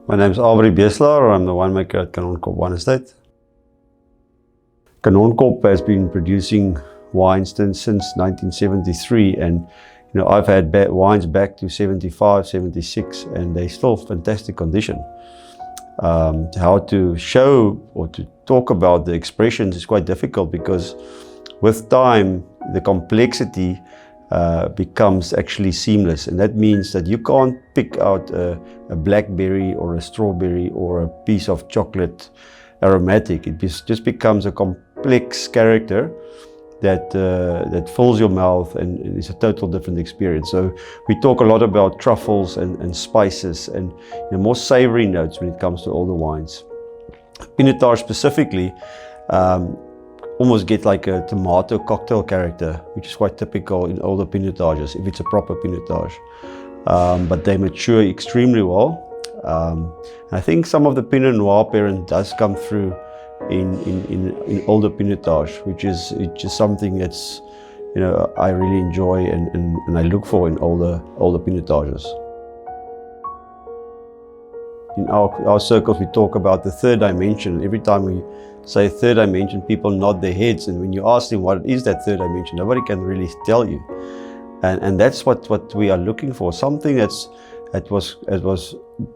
My name is Abrie Beeslaar. I'm the winemaker at Kanonkop Wine Estate. Kanonkop has been producing wines since 1973, and I've had wines back to 75, 76, and they're still fantastic condition. How to show or to talk about the expressions is quite difficult because with time the complexity becomes actually seamless, and that means that you can't pick out a blackberry or a strawberry or a piece of chocolate aromatic. It just becomes a complex character that fills your mouth, and it's a total different experience. So we talk a lot about truffles and spices and more savory notes when it comes to older wines. Pinotage specifically almost get like a tomato cocktail character, which is quite typical in older Pinotages, if it's a proper Pinotage. But they mature extremely well. And I think some of the Pinot Noir parent does come through in older Pinotage, which is just something that's I really enjoy and I look for in older Pinotages. In our circles we talk about the third dimension. Every time we say third dimension, people nod their heads, and when you ask them what is that third dimension, nobody can really tell you. And that's what we are looking for, something that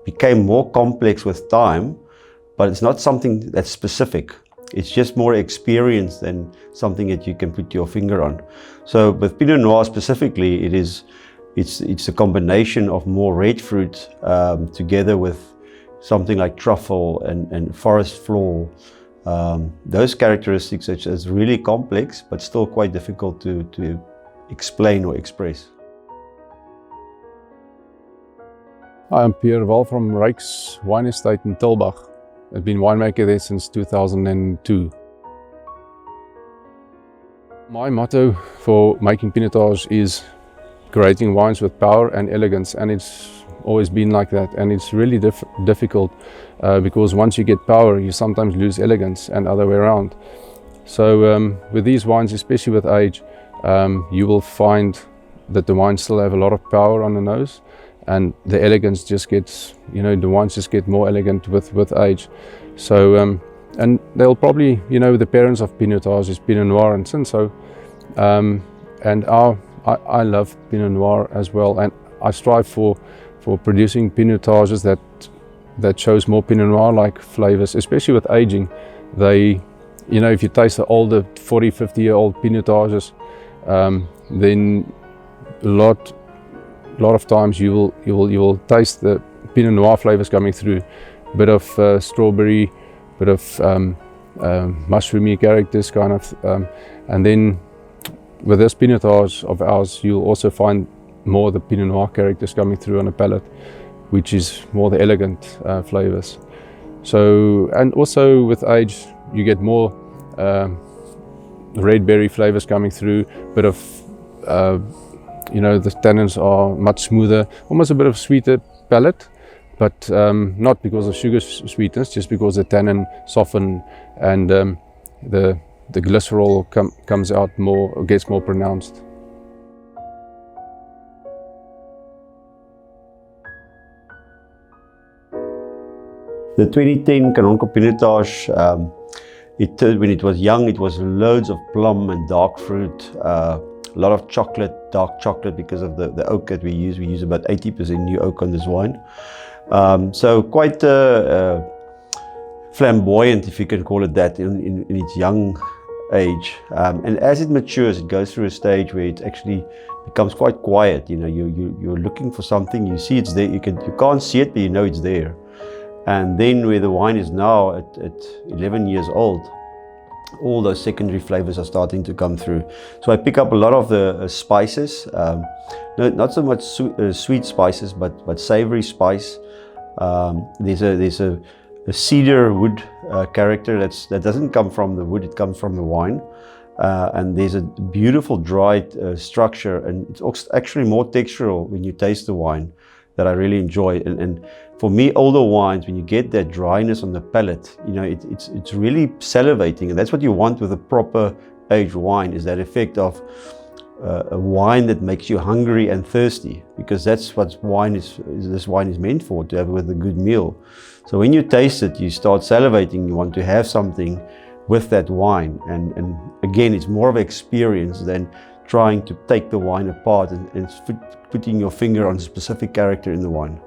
became more complex with time, but it's not something that's specific. It's just more experience than something that you can put your finger on. So with Pinot Noir specifically, it's a combination of more red fruit together with something like truffle and forest floor. Those characteristics is really complex, but still quite difficult to explain or express. Hi, I'm Pierre Wahl from Rijk's wine estate in Tulbagh. I've been winemaker there since 2002. My motto for making Pinotage is creating wines with power and elegance, and it's always been like that. And it's really difficult because once you get power, you sometimes lose elegance, and other way around. So with these wines, especially with age, you will find that the wines still have a lot of power on the nose, and the elegance just gets, the wines just get more elegant with age. So and they'll probably, the parents of Pinotage is Pinot Noir and Cinsault, and I love Pinot Noir as well, and I strive for producing Pinotages that shows more Pinot Noir-like flavors, especially with aging. They, if you taste the older 40, 50-year-old Pinotages, then a lot of times you will taste the Pinot Noir flavors coming through. Bit of strawberry, bit of mushroomy characters kind of, and then with this Pinotage of ours, you'll also find more of the Pinot Noir characters coming through on the palate, which is more the elegant flavors. So, and also with age, you get more red berry flavors coming through, bit of the tannins are much smoother, almost a bit of sweeter palate, but not because of sugar sweetness, just because the tannin soften and the glycerol comes out more, or gets more pronounced. The 2010 Kanonkop Pinotage, when it was young, it was loads of plum and dark fruit, a lot of chocolate, dark chocolate, because of the oak that we use. We use about 80% new oak on this wine. So quite flamboyant, if you can call it that, in its young age. And as it matures, it goes through a stage where it actually becomes quite quiet. You're looking for something, you see it's there, you can't see it, but you know it's there. And then where the wine is now at 11 years old, all those secondary flavors are starting to come through. So I pick up a lot of the spices, not so much sweet spices, but savory spice. There's a cedar wood character that doesn't come from the wood, it comes from the wine. And there's a beautiful dried structure, and it's actually more textural when you taste the wine, that I really enjoy. And for me, older wines, when you get that dryness on the palate, it's really salivating, and that's what you want with a proper aged wine, is that effect of a wine that makes you hungry and thirsty, because that's what this wine is meant for, to have with a good meal. So when you taste it, you start salivating, you want to have something with that wine, and again, it's more of an experience than trying to take the wine apart and putting your finger on a specific character in the wine.